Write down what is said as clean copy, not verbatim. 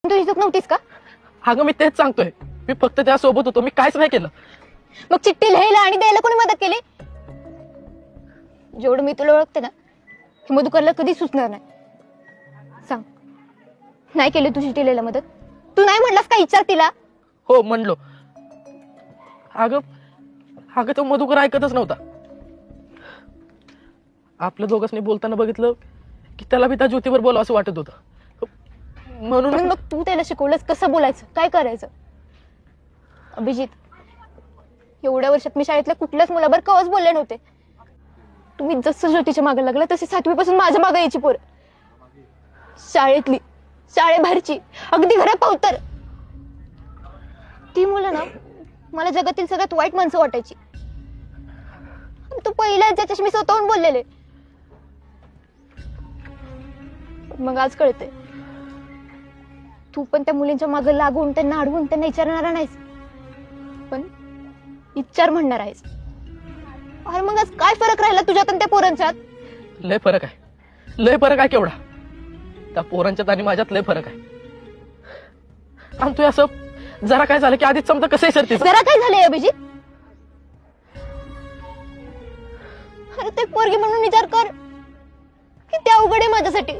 तुझी चूक नव्हतीस का? अगं मी तेच सांगतोय, मी फक्त त्यासोबत होतो, मी काहीच नाही केलं. मग चिठ्ठी लिहायला आणि द्यायला कोणी मदत केली? जेवढं मी तुला ओळखते ना, हे मधुकरला कधी सुचणार नाही. सांग, नाही केली तू चिठ्ठी लिहायला मदत? तू नाही म्हणलास का विचार तिला? हो म्हणलो. अगं अगं तो मधुकर ऐकतच नव्हता. आपल्या दोघांनी बोलताना बघितलं की त्याला बी त्या ज्योतीवर बोलावं असं वाटत होतं. म्हणून मग तू त्याला शिकवलंस कसं बोलायचं, काय करायचं? अभिजित, एवढ्या वर्षात मी शाळेतल्या कुठल्याच मुलाबर कवच बोलले नव्हते. तुम्ही जसं ज्योतीच्या मागे लागला तशी 7वी पासून माझ्या मागे यायची पोर. शाळेतली, शाळेबाहेरची, अगदी घरात पावतर. ती मुलं ना मला जगातील सगळ्यात वाईट माणसं वाटायची. तू पहिला ज्याच्याशी मी स्वतःहून बोललेले. मग आज कळते, तू पण त्या मुलींच्या मागे लागून त्यांना अडवून त्यांना विचारणारा नाहीस, पण विचार म्हणणार आहेस. अरे मग आज काय फरक राहिला तुझ्यात आणि त्या पोरांच्यात? लय फरक आहे, लय फरक आहे. केवढा? त्या पोरांच्यात आणि माझ्यात लय फरक आहे. आणि तू असं जरा काय झालं की आधीच समजा कसं सरते. जरा काय झालंय अभिजित? अरे ते पोरगी म्हणून विचार कर, किती अवघड आहे माझ्यासाठी.